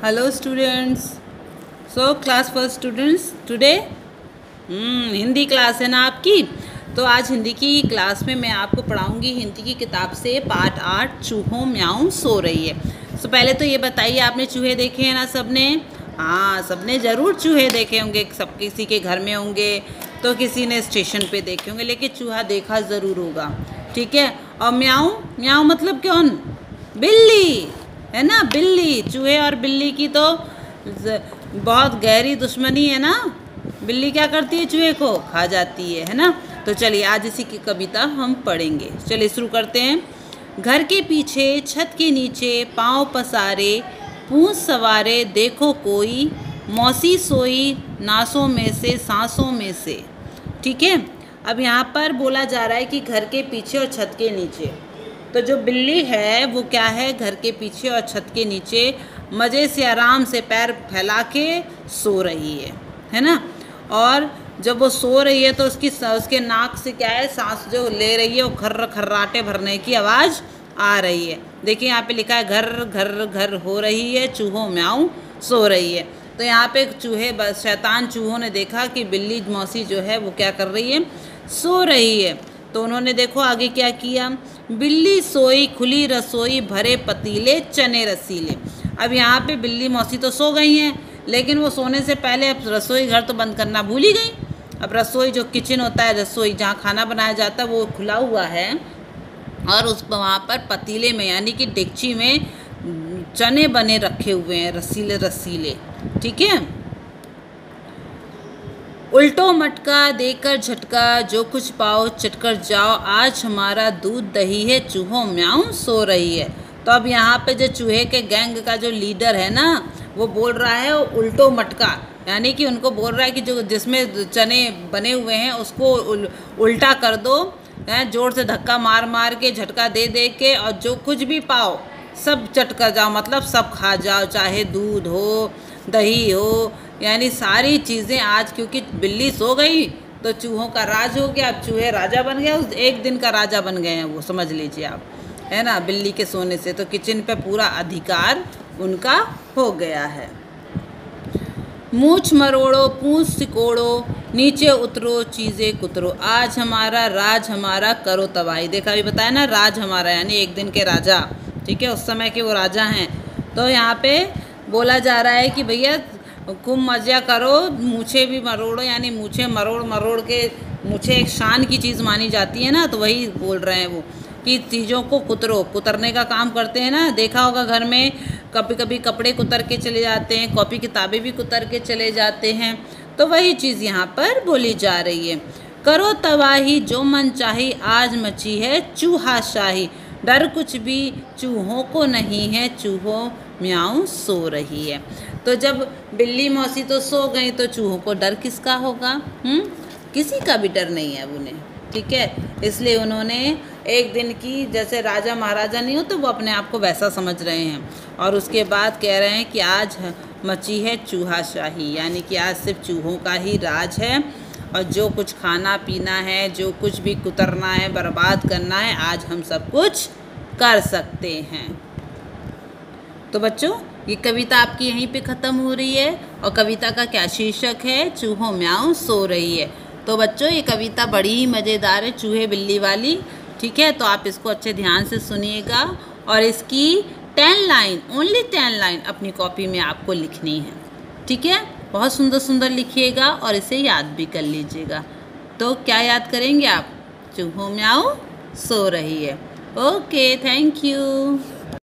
Hello students. So class first students today Hindi class है ना आपकी। तो आज हिंदी की क्लास में मैं आपको पढ़ाऊंगी हिंदी की किताब से पाठ 8 चूहों म्याऊं सो रही है। तो पहले तो ये बताइए, आपने चूहे देखे हैं ना सबने? हाँ, सबने ज़रूर चूहे देखे होंगे। सब किसी के घर में होंगे तो किसी ने स्टेशन पे देखे होंगे, लेकिन चूहा देखा ज़रूर होगा। ठीक है। और म्याऊं म्याऊं मतलब कौन? बिल्ली है ना। बिल्ली, चूहे और बिल्ली की तो बहुत गहरी दुश्मनी है ना। बिल्ली क्या करती है? चूहे को खा जाती है ना। तो चलिए आज इसी की कविता हम पढ़ेंगे। चलिए शुरू करते हैं। घर के पीछे छत के नीचे पाँव पसारे, पूंछ सवारे देखो कोई, मौसी सोई नासों में से सांसों में से। ठीक है। अब यहाँ पर बोला जा रहा है कि घर के पीछे और छत के नीचे। तो जो बिल्ली है वो क्या है? घर के पीछे और छत के नीचे मज़े से आराम से पैर फैला के सो रही है ना। और जब वो सो रही है तो उसके नाक से क्या है, सांस जो ले रही है वो खर्राटे भरने की आवाज़ आ रही है। देखिए यहाँ पे लिखा है घर घर घर हो रही है, चूहों म्याऊं सो रही है। तो यहाँ पे शैतान चूहों ने देखा कि बिल्ली मौसी जो है वो क्या कर रही है, सो रही है। तो उन्होंने देखो आगे क्या किया। बिल्ली सोई खुली रसोई, भरे पतीले चने रसीले। अब यहाँ पे बिल्ली मौसी तो सो गई हैं, लेकिन वो सोने से पहले अब रसोई घर तो बंद करना भूल ही गई। अब रसोई जो किचन होता है, रसोई जहाँ खाना बनाया जाता है, वो खुला हुआ है और वहाँ पर पतीले में यानी कि डेगची में चने बने रखे हुए हैं, रसीले रसीले। ठीक है। उल्टो मटका देकर झटका, जो कुछ पाओ चटकर जाओ, आज हमारा दूध दही है, चूहों म्याऊं सो रही है। तो अब यहाँ पे जो चूहे के गैंग का जो लीडर है ना, वो बोल रहा है उल्टो मटका, यानी कि उनको बोल रहा है कि जो जिसमें चने बने हुए हैं उसको उल्टा कर दो, जोर से धक्का मार मार के, झटका दे दे के, और जो कुछ भी पाओ सब चट कर जाओ, मतलब सब खा जाओ, चाहे दूध हो दही हो, यानी सारी चीज़ें आज। क्योंकि बिल्ली सो गई तो चूहों का राज हो गया। अब चूहे राजा बन गए, उस एक दिन का राजा बन गए हैं वो, समझ लीजिए आप, है ना। बिल्ली के सोने से तो किचन पे पूरा अधिकार उनका हो गया है। मूछ मरोड़ो पूंछ सिकोड़ो, नीचे उतरो चीज़ें कुतरो, आज हमारा राज हमारा करो तबाही। देखा अभी बताया ना, राज हमारा यानी एक दिन के राजा। ठीक है, उस समय के वो राजा हैं। तो यहाँ पे बोला जा रहा है कि भैया खूब मज़ा करो, मूछे भी मरोड़ो, यानी मूछे मरोड़ मरोड़ के, मूछे एक शान की चीज़ मानी जाती है ना, तो वही बोल रहे हैं वो कि चीज़ों को कुतरो, कुतरने का काम करते हैं ना। देखा होगा घर में कभी कभी कपड़े कुतर के चले जाते हैं, कॉपी किताबें भी कुतर के चले जाते हैं। तो वही चीज़ यहाँ पर बोली जा रही है। करो तबाही जो मन चाही, आज मची है चूहा शाही, डर कुछ भी चूहों को नहीं है, चूहों म्याऊं सो रही है। तो जब बिल्ली मौसी तो सो गई तो चूहों को डर किसका होगा? किसी का भी डर नहीं है उन्हें। ठीक है। इसलिए उन्होंने एक दिन की, जैसे राजा महाराजा नहीं हो तो वो अपने आप को वैसा समझ रहे हैं, और उसके बाद कह रहे हैं कि आज मची है चूहा शाही, यानी कि आज सिर्फ चूहों का ही राज है, और जो कुछ खाना पीना है, जो कुछ भी कुतरना है, बर्बाद करना है, आज हम सब कुछ कर सकते हैं। तो बच्चों, ये कविता आपकी यहीं पे ख़त्म हो रही है, और कविता का क्या शीर्षक है? चूहों म्याऊं सो रही है। तो बच्चों, ये कविता बड़ी ही मज़ेदार है, चूहे बिल्ली वाली। ठीक है। तो आप इसको अच्छे ध्यान से सुनिएगा, और इसकी 10 लाइन, ओनली 10 लाइन अपनी कॉपी में आपको लिखनी है। ठीक है। बहुत सुंदर सुंदर लिखिएगा और इसे याद भी कर लीजिएगा। तो क्या याद करेंगे आप? चूहों म्याऊं सो रही है। Okay, thank you.